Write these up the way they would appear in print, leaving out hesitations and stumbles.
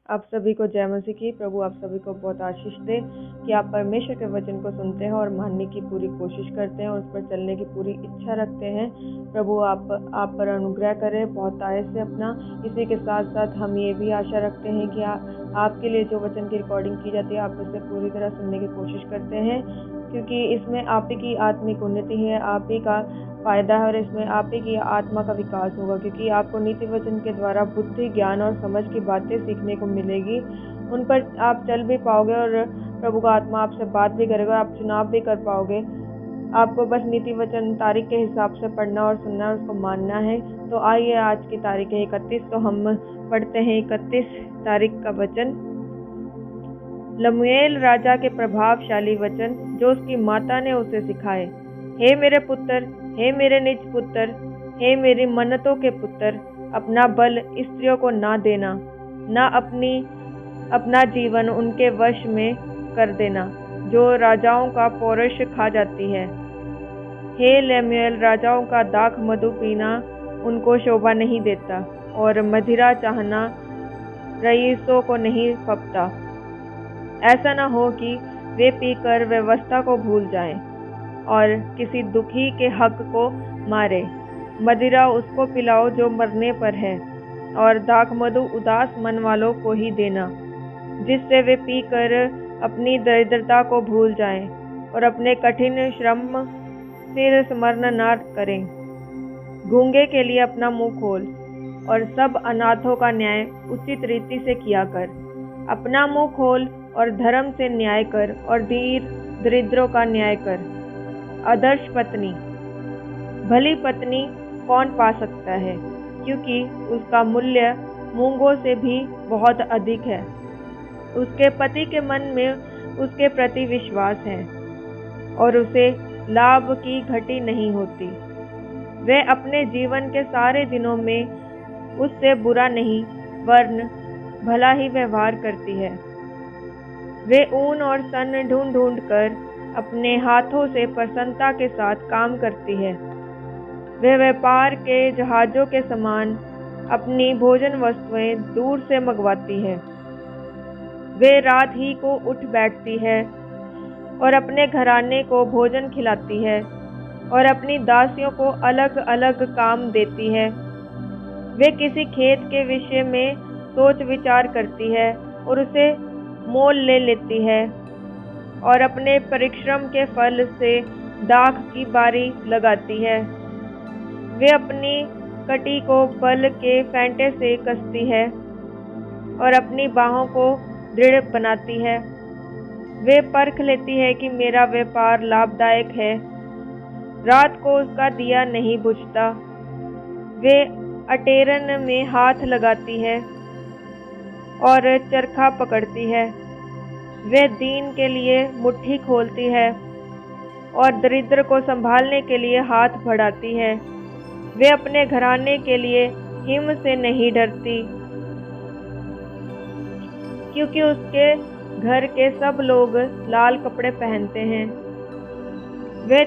आप सभी को जय मसीह की। प्रभु आप सभी को बहुत आशीष दे कि आप परमेश्वर के वचन को सुनते हैं और मानने की पूरी कोशिश करते हैं और उस पर चलने की पूरी इच्छा रखते हैं। प्रभु आप पर अनुग्रह करें बहुत आय से अपना। इसी के साथ साथ हम ये भी आशा रखते हैं कि आपके लिए जो वचन की रिकॉर्डिंग की जाती है आप उसे पूरी तरह सुनने की कोशिश करते हैं, क्योंकि इसमें आप ही की आत्मिक उन्नति है, आप ही का फायदा है और इसमें आप ही की आत्मा का विकास होगा, क्योंकि आपको नीति वचन के द्वारा बुद्धि, ज्ञान और समझ की बातें सीखने को मिलेगी। उन पर आप चल भी पाओगे और प्रभु का आत्मा आपसे बात भी करेगा, आप चुनाव भी कर पाओगे। आपको बस नीति वचन तारीख के हिसाब से पढ़ना और सुनना और उसको मानना है। तो आइए, आज की तारीख है 31, तो हम पढ़ते हैं 31 तारीख का वचन। लमुएल राजा के प्रभावशाली वचन जो उसकी माता ने उसे सिखाए। हे मेरे पुत्र, हे मेरे निज पुत्र, हे मेरी मन्नतों के पुत्र, अपना बल स्त्रियों को ना देना, ना अपना जीवन उनके वश में कर देना जो राजाओं का पौरुष खा जाती है। हे लमुएल, राजाओं का दाख मधु पीना उनको शोभा नहीं देता और मदिरा चाहना रईसों को नहीं फपता। ऐसा न हो कि वे पीकर व्यवस्था को भूल जाएं और किसी दुखी के हक को मारे। मदिरा उसको पिलाओ जो मरने पर है और दाख मधु उदास मन वालों को ही देना, जिससे वे पीकर अपनी दरिद्रता को भूल जाएं और अपने कठिन श्रम सिर स्मरण न करें। गूंगे के लिए अपना मुंह खोल और सब अनाथों का न्याय उचित रीति से किया कर। अपना मुंह खोल और धर्म से न्याय कर और दरिद्रों का न्याय कर। आदर्श पत्नी, भली पत्नी कौन पा सकता है, क्योंकि उसका मूल्य मूंगों से भी बहुत अधिक है। उसके पति के मन में उसके प्रति विश्वास है और उसे लाभ की घटी नहीं होती। वह अपने जीवन के सारे दिनों में उससे बुरा नहीं वरन भला ही व्यवहार करती है। वे ऊन और सन ढूंढ ढूंढ कर अपने हाथों से प्रसन्नता के साथ काम करती है। वे व्यापार के जहाजों के समान अपनी भोजन वस्तुएं दूर से मंगवाती है। वे रात ही को उठ बैठती है और अपने घराने को भोजन खिलाती है और अपनी दासियों को अलग अलग काम देती है। वे किसी खेत के विषय में सोच विचार करती है और उसे मोल ले लेती है और अपने परिश्रम के फल से दाख की बारी लगाती है। वे अपनी कटी को बल के फेंटे से कसती है और अपनी बाहों को दृढ़ बनाती है। वे परख लेती है कि मेरा व्यापार लाभदायक है। रात को उसका दिया नहीं बुझता। वे अटेरन में हाथ लगाती है और चरखा पकड़ती है। वे दीन के लिए मुट्ठी खोलती है और दरिद्र को संभालने के लिए हाथ बढ़ाती है। वे अपने घराने के लिए हिम से नहीं डरती, क्योंकि उसके घर के सब लोग लाल कपड़े पहनते हैं। वे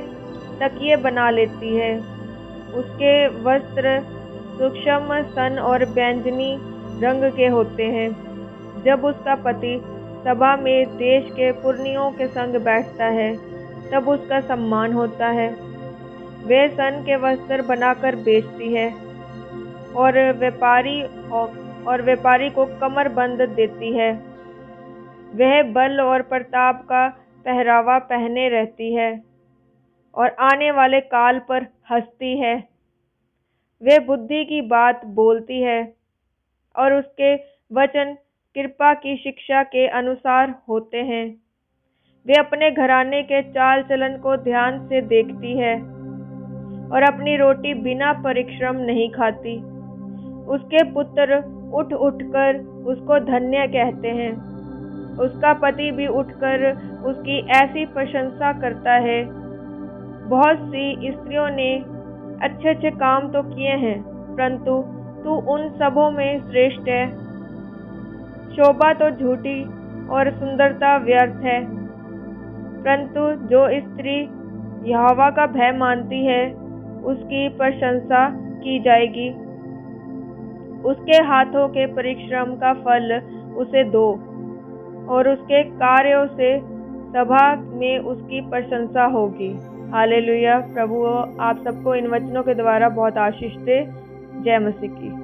तकिए बना लेती है। उसके वस्त्र सूक्ष्म सन और बैंगनी रंग के होते हैं। जब उसका पति सभा में देश के पुरनियों के संग बैठता है तब उसका सम्मान होता है। वे सन के वस्त्र बनाकर बेचती है और व्यापारी को कमरबंद देती है। वह बल और प्रताप का पहरावा पहने रहती है और आने वाले काल पर हंसती है। वे बुद्धि की बात बोलती है और उसके वचन कृपा की शिक्षा के अनुसार होते हैं। वे अपने घराने के चाल चलन को ध्यान से देखती है और अपनी रोटी बिना परिश्रम नहीं खाती। उसके पुत्र उठ उठकर उसको धन्य कहते हैं। उसका पति भी उठकर उसकी ऐसी प्रशंसा करता है। बहुत सी स्त्रियों ने अच्छे अच्छे काम तो किए हैं, परंतु तू उन सबों में श्रेष्ठ है। शोभा तो झूठी और सुंदरता व्यर्थ है, परंतु जो स्त्री यहोवा का भय मानती है उसकी प्रशंसा की जाएगी। उसके हाथों के परिश्रम का फल उसे दो और उसके कार्यों से सभा में उसकी प्रशंसा होगी। हालेलुया। प्रभु आप सबको इन वचनों के द्वारा बहुत आशीष दे। जय मसीह की।